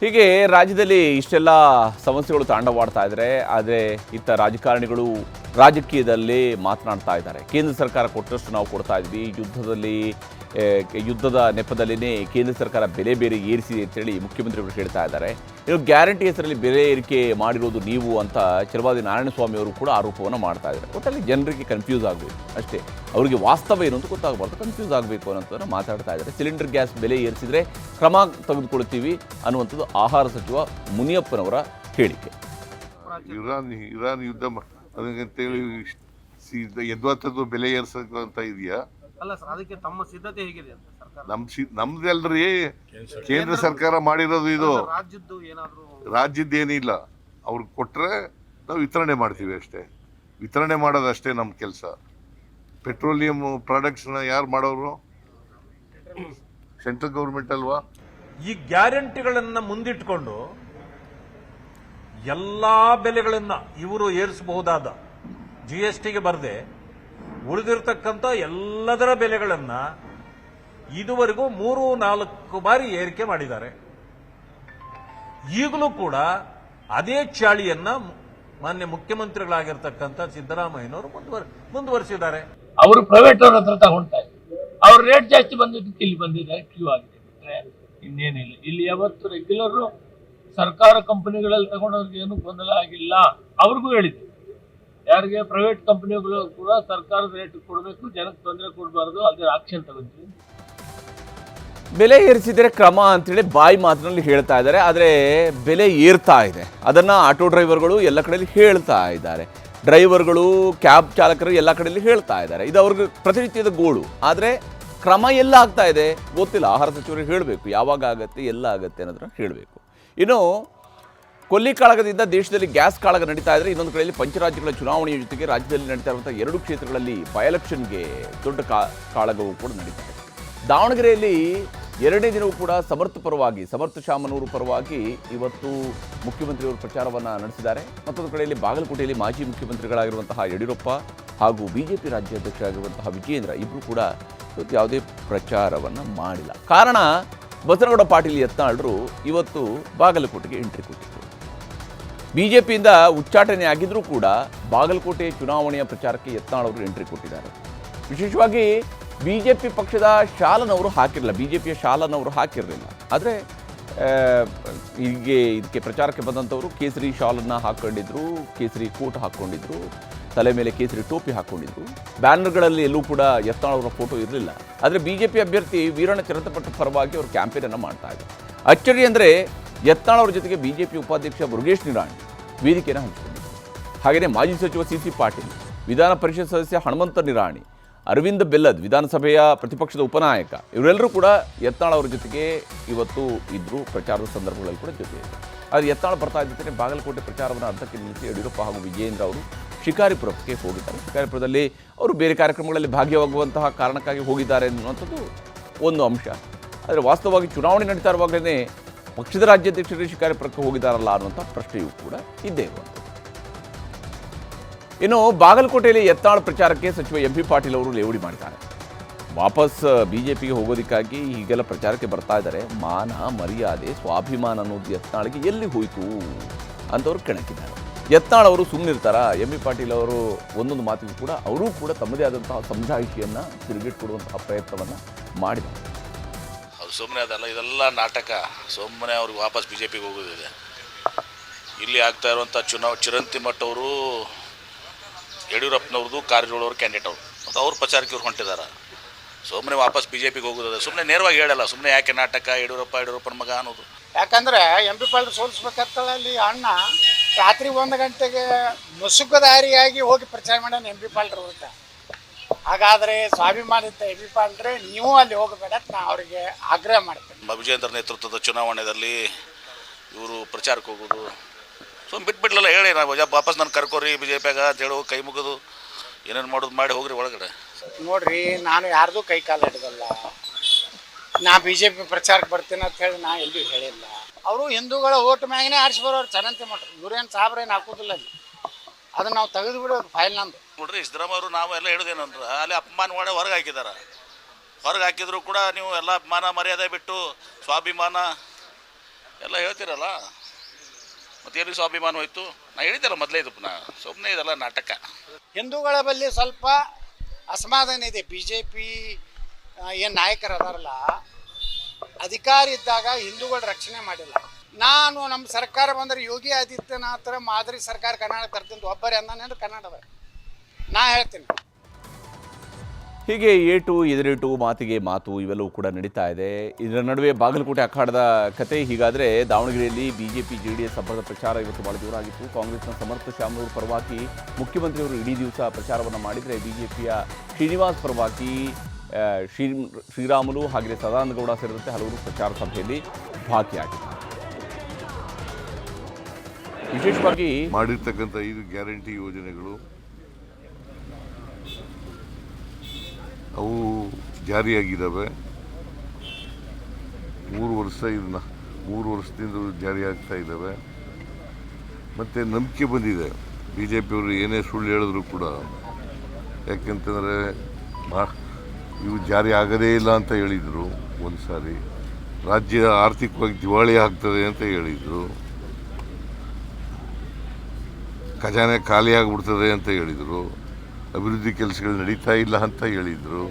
ಹೀಗೆ ರಾಜ್ಯದಲ್ಲಿ ಇಷ್ಟೆಲ್ಲ ಸಮಸ್ಯೆಗಳು ತಾಂಡವಾಡ್ತಾ ಇದ್ದಾರೆ. ಆದರೆ ಇತ್ತ ರಾಜಕಾರಣಿಗಳು ರಾಜಕೀಯದಲ್ಲಿ ಮಾತನಾಡ್ತಾ ಇದ್ದಾರೆ. ಕೇಂದ್ರ ಸರ್ಕಾರ ಕೊಟ್ಟಷ್ಟು ನಾವು ಕೊಡ್ತಾ ಇದ್ವಿ, ಯುದ್ಧದ ನೆಪದಲ್ಲಿನೇ ಕೇಂದ್ರ ಸರ್ಕಾರ ಬೆಲೆ ಬೇರೆ ಏರಿಸಿದೆ ಅಂತೇಳಿ ಮುಖ್ಯಮಂತ್ರಿಗಳು ಹೇಳ್ತಾ ಇದ್ದಾರೆ. ಇನ್ನು ಗ್ಯಾರಂಟಿ ಹೆಸರಲ್ಲಿ ಬೆಲೆ ಏರಿಕೆ ಮಾಡಿರೋದು ನೀವು ಅಂತ ಛಲವಾದಿ ನಾರಾಯಣಸ್ವಾಮಿ ಅವರು ಕೂಡ ಆರೋಪವನ್ನು ಮಾಡ್ತಾ ಇದ್ದಾರೆ. ಒಟ್ಟಲ್ಲಿ ಜನರಿಗೆ ಕನ್ಫ್ಯೂಸ್ ಆಗಬೇಕು ಅಷ್ಟೇ, ಅವರಿಗೆ ವಾಸ್ತವ ಏನು ಅಂತ ಗೊತ್ತಾಗಬಾರ್ದು, ಕನ್ಫ್ಯೂಸ್ ಆಗಬೇಕು ಅನ್ನೋಂಥದ್ದನ್ನು ಮಾತಾಡ್ತಾ ಇದ್ದಾರೆ. ಸಿಲಿಂಡರ್ ಗ್ಯಾಸ್ ಬೆಲೆ ಏರಿಸಿದರೆ ಕ್ರಮ ತೆಗೆದುಕೊಳ್ತೀವಿ ಅನ್ನುವಂಥದ್ದು ಆಹಾರ ಸಚಿವ ಮುನಿಯಪ್ಪನವರ ಹೇಳಿಕೆ. ಇರಾನ್ ಯುದ್ಧ ಅಂತೇಳಿ ಯದ್ವಾತದ್ದು ಬೆಲೆ ಏರ್ಸಂತ ಇದೆಯಾ? ಅಲ್ಲ ಸರ್, ಅದಕ್ಕೆ ತಮ್ಮ ಸಿದ್ಧತೆ ಹೇಗಿದೆ ಅಂತ ಸರ್ಕಾರ? ನಮ್ದಲ್ರಿ ಕೇಂದ್ರ ಸರ್ಕಾರ ಮಾಡಿರೋದು ಇದು. ರಾಜ್ಯದ್ದು ಏನಾದ್ರು? ರಾಜ್ಯದ್ದೇನಿಲ್ಲ, ಅವ್ರಿಗೆ ಕೊಟ್ರೆ ನಾವು ವಿತರಣೆ ಮಾಡ್ತೀವಿ ಅಷ್ಟೇ. ವಿತರಣೆ ಮಾಡೋದಷ್ಟೇ ನಮ್ಮ ಕೆಲಸ. ಪೆಟ್ರೋಲಿಯಂ ಪ್ರಾಡಕ್ಟ್ಸ್ನ ಯಾರು ಮಾಡೋರು? ಸೆಂಟ್ರಲ್ ಗೌರ್ಮೆಂಟ್ ಅಲ್ವಾ? ಈ ಗ್ಯಾರಂಟಿಗಳನ್ನ ಮುಂದಿಟ್ಕೊಂಡು ಎಲ್ಲಾ ಬೆಲೆಗಳನ್ನ ಇವರು ಏರಿಸಬಹುದಾದ GSTಗೆ ಬರದೆ ಉಳಿದಿರತಕ್ಕಂಥ ಎಲ್ಲದರ ಬೆಲೆಗಳನ್ನ ಇದುವರೆಗೂ 3-4 ಬಾರಿ ಏರಿಕೆ ಮಾಡಿದ್ದಾರೆ. ಈಗಲೂ ಕೂಡ ಅದೇ ಚಾಳಿಯನ್ನ ಮಾನ್ಯ ಮುಖ್ಯಮಂತ್ರಿಗಳಾಗಿರ್ತಕ್ಕಂಥ ಸಿದ್ದರಾಮಯ್ಯನವರು ಮುಂದುವರಿಸಿದ್ದಾರೆ. ಅವರು ಪ್ರೈವೇಟ್ ಅವ್ರ ಹತ್ರ ತಗೊಂಡ್ತಾರೆ, ಅವ್ರ ರೇಟ್ ಜಾಸ್ತಿ ಬಂದಿದ್ದಕ್ಕೆ ಇಲ್ಲಿ ಬಂದಿದೆ, ಕ್ಯೂ ಆಗಿದೆ, ಬಿಟ್ರೆ ಇನ್ನೇನಿಲ್ಲ. ಇಲ್ಲಿ ಯಾವತ್ತು ರೆಗ್ಯುಲರ್ ಸರ್ಕಾರ ಕಂಪನಿಗಳಲ್ಲಿ ತಗೊಂಡವ್ರಿಗೆ ಏನು ಗೊಂದಲ ಆಗಿಲ್ಲ. ಅವ್ರಿಗೂ ಹೇಳಿದ್ರು, ಯಾರಿಗೆ ಪ್ರೈವೇಟ್ ಕಂಪನಿಗಳು ಕೂಡ ಸರ್ಕಾರದ ರೇಟ್ ಕೊಡಬೇಕು, ಜನಕ್ಕೆ ತೊಂದರೆ ಕೊಡಬಾರ್ದು, ಅದೇ ಆಕ್ಷನ್ ತಗೊಂತೀವಿ. ಬೆಲೆ ಏರಿಸಿದರೆ ಕ್ರಮ ಅಂತೇಳಿ ಬಾಯಿ ಮಾತಿನಲ್ಲಿ ಹೇಳ್ತಾ ಇದ್ದಾರೆ. ಆದರೆ ಬೆಲೆ ಏರ್ತಾ ಇದೆ, ಅದನ್ನು ಆಟೋ ಡ್ರೈವರ್ಗಳು ಎಲ್ಲ ಕಡೆಯಲ್ಲಿ ಹೇಳ್ತಾ ಇದ್ದಾರೆ. ಡ್ರೈವರ್ಗಳು, ಕ್ಯಾಬ್ ಚಾಲಕರು ಎಲ್ಲ ಕಡೆಯಲ್ಲಿ ಹೇಳ್ತಾ ಇದ್ದಾರೆ. ಇದು ಅವ್ರಿಗೆ ಪ್ರತಿನಿತ್ಯದ ಗೋಳು. ಆದರೆ ಕ್ರಮ ಎಲ್ಲ ಆಗ್ತಾ ಇದೆ ಗೊತ್ತಿಲ್ಲ. ಆಹಾರ ಸಚಿವರಿಗೆ ಹೇಳಬೇಕು, ಯಾವಾಗ ಆಗತ್ತೆ, ಎಲ್ಲ ಆಗತ್ತೆ ಅನ್ನೋದನ್ನ ಹೇಳಬೇಕು. ಇನ್ನು ಕೊಲ್ಲಿ ಕಾಳಗದಿಂದ ದೇಶದಲ್ಲಿ ಗ್ಯಾಸ್ ಕಾಳಗ ನಡೀತಾ ಇದ್ದರೆ, ಇನ್ನೊಂದು ಕಡೆಯಲ್ಲಿ ಪಂಚರಾಜ್ಯಗಳ ಚುನಾವಣೆಯ ಜೊತೆಗೆ ರಾಜ್ಯದಲ್ಲಿ ನಡೀತಾ ಇರುವಂಥ 2 ಕ್ಷೇತ್ರಗಳಲ್ಲಿ ಬೈ ಎಲೆಕ್ಷನ್ಗೆ ದೊಡ್ಡ ಕಾಳಗವು ಕೂಡ ನಡೀತಾ ಇದೆ. ದಾವಣಗೆರೆಯಲ್ಲಿ 2ನೇ ದಿನವೂ ಕೂಡ ಸಮರ್ಥ ಶಾಮನೂರು ಪರವಾಗಿ ಇವತ್ತು ಮುಖ್ಯಮಂತ್ರಿಯವರು ಪ್ರಚಾರವನ್ನು ನಡೆಸಿದ್ದಾರೆ. ಮತ್ತೊಂದು ಕಡೆಯಲ್ಲಿ ಬಾಗಲಕೋಟೆಯಲ್ಲಿ ಮಾಜಿ ಮುಖ್ಯಮಂತ್ರಿಗಳಾಗಿರುವಂತಹ ಯಡಿಯೂರಪ್ಪ ಹಾಗೂ ಬಿಜೆಪಿ ರಾಜ್ಯಾಧ್ಯಕ್ಷರಾಗಿರುವಂತಹ ವಿಜಯೇಂದ್ರ ಇಬ್ಬರು ಕೂಡ ಇವತ್ತು ಯಾವುದೇ ಪ್ರಚಾರವನ್ನು ಮಾಡಿಲ್ಲ. ಕಾರಣ, ಬಸನಗೌಡ ಪಾಟೀಲ್ ಯತ್ನಾಳರು ಇವತ್ತು ಬಾಗಲಕೋಟೆಗೆ ಎಂಟ್ರಿ ಕೊಟ್ಟಿದ್ದರು. ಬಿಜೆಪಿಯಿಂದ ಉಚ್ಚಾಟನೆ ಆಗಿದ್ರೂ ಕೂಡ ಬಾಗಲಕೋಟೆ ಚುನಾವಣೆಯ ಪ್ರಚಾರಕ್ಕೆ ಯತ್ನಾಳ್ ಅವರು ಎಂಟ್ರಿ ಕೊಟ್ಟಿದ್ದಾರೆ. ವಿಶೇಷವಾಗಿ ಬಿಜೆಪಿ ಪಕ್ಷದ ಶಾಲನವರು ಹಾಕಿರಲಿಲ್ಲ, ಬಿಜೆಪಿಯ ಶಾಲನವರು ಹಾಕಿರಲಿಲ್ಲ. ಆದರೆ ಇದಕ್ಕೆ ಪ್ರಚಾರಕ್ಕೆ ಬಂದಂಥವರು ಕೇಸರಿ ಶಾಲನ್ನು ಹಾಕ್ಕೊಂಡಿದ್ರು, ಕೇಸರಿ ಕೋಟ್ ಹಾಕ್ಕೊಂಡಿದ್ರು, ತಲೆ ಮೇಲೆ ಕೇಸರಿ ಟೋಪಿ ಹಾಕ್ಕೊಂಡಿದ್ರು. ಬ್ಯಾನರ್ಗಳಲ್ಲಿ ಎಲ್ಲೂ ಕೂಡ ಯತ್ನಾಳ್ ಅವರ ಫೋಟೋ ಇರಲಿಲ್ಲ. ಆದರೆ ಬಿಜೆಪಿ ಅಭ್ಯರ್ಥಿ ವೀರಣ್ಣ ಚರಂತಪಟ್ಟ ಪರವಾಗಿ ಅವರು ಕ್ಯಾಂಪೇನನ್ನು ಮಾಡ್ತಾ ಇದ್ದಾರೆ. ಅಚ್ಚರಿ ಅಂದರೆ ಯತ್ನಾಳ್ ಅವರ ಜೊತೆಗೆ ಬಿಜೆಪಿ ಉಪಾಧ್ಯಕ್ಷ ಮುರುಗೇಶ್ ನಿರಾಣಿ ವೇದಿಕೆಯನ್ನು ಹಂಚಿಕೊಂಡಿದ್ದರು. ಹಾಗೆಯೇ ಮಾಜಿ ಸಚಿವ CC ಪಾಟೀಲ್, ವಿಧಾನ ಪರಿಷತ್ ಸದಸ್ಯ ಹನುಮಂತ ನಿರಾಣಿ, ಅರವಿಂದ ಬೆಲ್ಲದ್ ವಿಧಾನಸಭೆಯ ಪ್ರತಿಪಕ್ಷದ ಉಪನಾಯಕ, ಇವರೆಲ್ಲರೂ ಕೂಡ ಯತ್ನಾಳ್ ಅವರ ಜೊತೆಗೆ ಇವತ್ತು ಇದ್ದರು. ಪ್ರಚಾರದ ಸಂದರ್ಭಗಳಲ್ಲಿ ಕೂಡ ಜೊತೆ ಇದ್ದರು. ಆದರೆ ಯತ್ನಾಳ್ ಬರ್ತಾ ಇದ್ದರೆ ಬಾಗಲಕೋಟೆ ಪ್ರಚಾರವನ್ನು ಅರ್ಧಕ್ಕೆ ನಿಲ್ಲಿಸಿ ಯಡಿಯೂರಪ್ಪ ಹಾಗೂ ವಿಜಯೇಂದ್ರ ಅವರು ಶಿಕಾರಿಪುರಕ್ಕೆ ಹೋಗಿದ್ದಾರೆ. ಶಿಕಾರಿಪುರದಲ್ಲಿ ಅವರು ಬೇರೆ ಕಾರ್ಯಕ್ರಮಗಳಲ್ಲಿ ಭಾಗಿಯಾಗುವಂತಹ ಕಾರಣಕ್ಕಾಗಿ ಹೋಗಿದ್ದಾರೆ ಅನ್ನುವಂಥದ್ದು ಒಂದು ಅಂಶ. ಆದರೆ ವಾಸ್ತವವಾಗಿ ಚುನಾವಣೆ ನಡೀತಾ ಇರುವಾಗಲೇ ಪಕ್ಷದ ರಾಜ್ಯಾಧ್ಯಕ್ಷರು ಶಿಕಾರಿಪುರಕ್ಕೆ ಹೋಗಿದ್ದಾರಲ್ಲ ಅನ್ನುವಂಥ ಪ್ರಶ್ನೆಯೂ ಕೂಡ ಇದ್ದೇ ಇರುವಂಥದ್ದು. ಇನ್ನು ಬಾಗಲಕೋಟೆಯಲ್ಲಿ ಯತ್ನಾಳ್ ಪ್ರಚಾರಕ್ಕೆ ಸಚಿವ MP ಪಾಟೀಲ್ ಅವರು ಲೇವಡಿ ಮಾಡಿದ್ದಾರೆ. ವಾಪಸ್ ಬಿಜೆಪಿಗೆ ಹೋಗೋದಕ್ಕಾಗಿ ಹೀಗೆಲ್ಲ ಪ್ರಚಾರಕ್ಕೆ ಬರ್ತಾ ಇದ್ದಾರೆ. ಮಾನ, ಮರ್ಯಾದೆ, ಸ್ವಾಭಿಮಾನ ಅನ್ನೋದು ಯತ್ನಾಳ್ಗೆ ಎಲ್ಲಿ ಹೋಯಿತು ಅಂತವ್ರು ಕೆಣಕಿದ್ದಾರೆ. ಯತ್ನಾಳ್ ಅವರು ಸುಮ್ಮನಿರ್ತಾರ? MP ಪಾಟೀಲ್ ಅವರು ಒಂದೊಂದು ಮಾತಿಗೂ ಕೂಡ ಅವರೂ ಕೂಡ ತಮ್ಮದೇ ಆದಂತಹ ಸಮಜಾಯಿಷಿಯನ್ನು ತಿರುಗಿಟ್ಕೊಡುವಂತಹ ಪ್ರಯತ್ನವನ್ನು ಮಾಡಿದ್ದಾರೆ. ಅದು ಸುಮ್ಮನೆ ಅದಲ್ಲ, ಇದೆಲ್ಲ ನಾಟಕ. ಸುಮ್ಮನೆ ಅವ್ರಿಗೆ ವಾಪಸ್ BJPಗೆ ಹೋಗೋದಿದೆ. ಇಲ್ಲಿ ಆಗ್ತಾ ಇರುವಂಥ ಚಿರಂತಿ ಮಠ ಅವರು ಯಡಿಯೂರಪ್ಪನವ್ರದ್ದು ಕಾರ್ಯಗಳವ್ರ ಕ್ಯಾಂಡಿಡೇಟ್ ಅವರು, ಮತ್ತು ಅವ್ರ ಪ್ರಚಾರಕ್ಕೆ ಇವ್ರು ಹೊಂಟಿದ್ದಾರೆ. ಸುಮ್ಮನೆ ವಾಪಸ್ BJPಗೆ ಹೋಗೋದಿದೆ. ಸುಮ್ಮನೆ ನೇರವಾಗಿ ಹೇಳಲ್ಲ, ಸುಮ್ಮನೆ ಯಾಕೆ ನಾಟಕ, ಯಡಿಯೂರಪ್ಪನ ಮಗ ಅನ್ನೋದು. ಯಾಕಂದರೆ MP ಪಾಟೀಲ್ ಸೋಲಿಸ್ಬೇಕಂತೇಳಿ ಅಲ್ಲಿ ಅಣ್ಣ ರಾತ್ರಿ 1 ಗಂಟೆಗೆ ಮುಸುಕದಾರಿಯಾಗಿ ಹೋಗಿ ಪ್ರಚಾರ ಮಾಡ್ಯಾನ MP ಪಾಟೀಲ್ ಅಂತ. ಹಾಗಾದರೆ ಸ್ವಾಭಿಮಾನಿತ MP ಪಾಟೀಲ್ರೆ ನೀವು ಅಲ್ಲಿ ಹೋಗಬೇಡ, ನಾನು ಅವರಿಗೆ ಆಗ್ರಹ ಮಾಡ್ತೇನೆ. ವಿಜಯೇಂದ್ರ ನೇತೃತ್ವದ ಚುನಾವಣೆಯಲ್ಲಿ ಇವರು ಪ್ರಚಾರಕ್ಕೆ ಹೋಗೋದು ಸುಮ್ಮನೆ ಬಿಟ್ಬಿಡ್ಲಲ್ಲ. ಹೇಳಿ, ನಾವು ವಾಪಸ್ ನಾನು ಕರ್ಕೋರಿ BJPಯಾಗ ಅಂತ ಹೇಳೋ, ಕೈ ಮುಗಿದು ಏನೇನು ಮಾಡೋದು ಮಾಡಿ ಹೋಗ್ರಿ ಒಳಗಡೆ. ನೋಡ್ರಿ, ನಾನು ಯಾರ್ದು ಕೈ ಕಾಲು ಹಿಡಿದಲ್ಲ. ನಾ BJP ಪ್ರಚಾರಕ್ಕೆ ಬರ್ತೀನಿ ಅಂತ ಹೇಳಿ ನಾ ಎಲ್ಲಿ ಹೇಳಿಲ್ಲ. ಅವರು ಹಿಂದೂಗಳ ಓಟ್ ಮ್ಯಾಗನೇ ಆರಿಸಿ ಬರೋರು ಚರಂತಿ ಮಾಡ್ರಿ. ಇವ್ರೇನು ಸಾಬ್ರೇನು ಹಾಕೋದಿಲ್ಲ ಅಲ್ಲಿ, ಅದನ್ನು ನಾವು ತೆಗೆದು ಬಿಡೋದು ಫೈಲ್ ನಂದು. ನೋಡ್ರಿ, ಸಿದ್ದರಾಮಯ್ಯವರು ನಾವು ಎಲ್ಲ ಹೇಳೋದೇನಂದ್ರೆ ಅಲ್ಲಿ ಅಪಮಾನ ಮಾಡಿ ಹೊರಗೆ ಹಾಕಿದ್ದಾರೆ. ಹೊರಗೆ ಹಾಕಿದ್ರು ಕೂಡ ನೀವು ಎಲ್ಲ ಅಪಮಾನ ಮರ್ಯಾದೆ ಬಿಟ್ಟು ಸ್ವಾಭಿಮಾನ ಎಲ್ಲ ಹೇಳ್ತೀರಲ್ಲ ಮತ್ತೇನು ಸ್ವಾಭಿಮಾನ ಹೋಯ್ತು. ನಾ ಹೇಳಿದ್ದಲ್ಲ ಮೊದಲೇ ಇದು ಪುನಃ ಸುಮ್ಮನೆ ಇದೆಲ್ಲ ನಾಟಕ. ಹಿಂದೂಗಳ ಬಳಿ ಸ್ವಲ್ಪ ಅಸಮಾಧಾನ ಇದೆ. ಬಿ ಜೆ ಪಿ ಏನು ನಾಯಕರು ಅದಾರಲ್ಲ, ಅಧಿಕಾರ ಇದ್ದಾಗ ಹಿಂದೂಗಳ ರಕ್ಷಣೆ ಮಾಡಿಲ್ಲ. ನಾನು ನಮ್ಮ ಸರ್ಕಾರ ಬಂದರೆ ಯೋಗಿ ಆದಿತ್ಯನಾಥರ ಮಾದರಿ ಸರ್ಕಾರ ಕರ್ನಾಟಕ ತರ್ತೀನಿ ಒಬ್ಬರೇ ಅಂದಾನೆ ಕರ್ನಾಟಕದ. ನಾ ಹೇಳ್ತೀನಿ. ಹೀಗೆ ಏಟು ಎದುರೇಟು ಮಾತಿಗೆ ಮಾತು ಇವೆಲ್ಲವೂ ಕೂಡ ನಡೀತಾ ಇದೆ. ಇದರ ನಡುವೆ ಬಾಗಲಕೋಟೆ ಅಖಾಡದ ಕತೆ ಹೀಗಾದರೆ, ದಾವಣಗೆರೆಯಲ್ಲಿ ಬಿಜೆಪಿ ಜೆಡಿಎಸ್ ಹಬ್ಬದ ಪ್ರಚಾರ ಇವತ್ತು ಭಾಳ ಜೋರಾಗಿತ್ತು. ಕಾಂಗ್ರೆಸ್ನ ಸಮರ್ಥ ಶ್ಯಾಮನೂರು ಪರವಾಗಿ ಮುಖ್ಯಮಂತ್ರಿಯವರು ಇಡೀ ದಿವಸ ಪ್ರಚಾರವನ್ನು ಮಾಡಿದರೆ, ಬಿಜೆಪಿಯ ಶ್ರೀನಿವಾಸ್ ಪರವಾಗಿ ಶ್ರೀರಾಮುಲು ಹಾಗೆಯೇ ಸದಾನಂದಗೌಡ ಸೇರಿದಂತೆ ಹಲವರು ಪ್ರಚಾರ ಸಭೆಯಲ್ಲಿ ಭಾಗಿಯಾಗಿದ್ದಾರೆ. ವಿಶೇಷವಾಗಿ ಮಾಡಿರ್ತಕ್ಕಂಥ 5 ಗ್ಯಾರಂಟಿ ಯೋಜನೆಗಳು ಅವು ಜಾರಿಯಾಗಿದ್ದಾವೆ. 3 ವರ್ಷದಿಂದ ಜಾರಿ ಆಗ್ತಾ ಇದ್ದಾವೆ. ಮತ್ತು ನಂಬಿಕೆ ಬಂದಿದೆ ಬಿ ಜೆ ಪಿಯವರು ಏನೇ ಸುಳ್ಳು ಹೇಳಿದ್ರು ಕೂಡ. ಯಾಕೆಂತಂದರೆ ಇವು ಜಾರಿ ಆಗೋದೇ ಇಲ್ಲ ಅಂತ ಹೇಳಿದರು. ಒಂದು ಸಾರಿ ರಾಜ್ಯ ಆರ್ಥಿಕವಾಗಿ ದಿವಾಳಿ ಆಗ್ತದೆ ಅಂತ ಹೇಳಿದರು. ಖಜಾನೆ ಖಾಲಿ ಆಗಿಬಿಡ್ತದೆ ಅಂತ ಹೇಳಿದರು. ಅಭಿವೃದ್ಧಿ ಕೆಲಸಗಳು ನಡೀತಾ ಇಲ್ಲ ಅಂತ ಹೇಳಿದರು.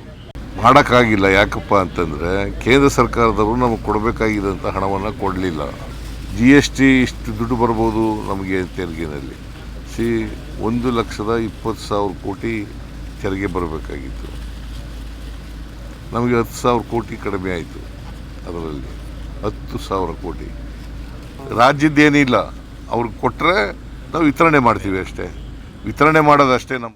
ಮಾಡೋಕ್ಕಾಗಿಲ್ಲ. ಯಾಕಪ್ಪ ಅಂತಂದರೆ ಕೇಂದ್ರ ಸರ್ಕಾರದವರು ನಮಗೆ ಕೊಡಬೇಕಾಗಿದ್ದಂಥ ಹಣವನ್ನು ಕೊಡಲಿಲ್ಲ. GST ಇಷ್ಟು ದುಡ್ಡು ಬರ್ಬೋದು ನಮಗೆ ತೆರಿಗೆನಲ್ಲಿ. 1,20,000 ಕೋಟಿ ತೆರಿಗೆ ಬರಬೇಕಾಗಿತ್ತು. ನಮಗೆ 10,000 ಕೋಟಿ ಕಡಿಮೆ ಆಯಿತು. ಅದರಲ್ಲಿ 10,000 ಕೋಟಿ ರಾಜ್ಯದ್ದೇನಿಲ್ಲ. ಅವ್ರಿಗೆ ಕೊಟ್ಟರೆ ನಾವು ವಿತರಣೆ ಮಾಡ್ತೀವಿ ಅಷ್ಟೇ. ವಿತರಣೆ ಮಾಡೋದಷ್ಟೇ ನಮ್ಮ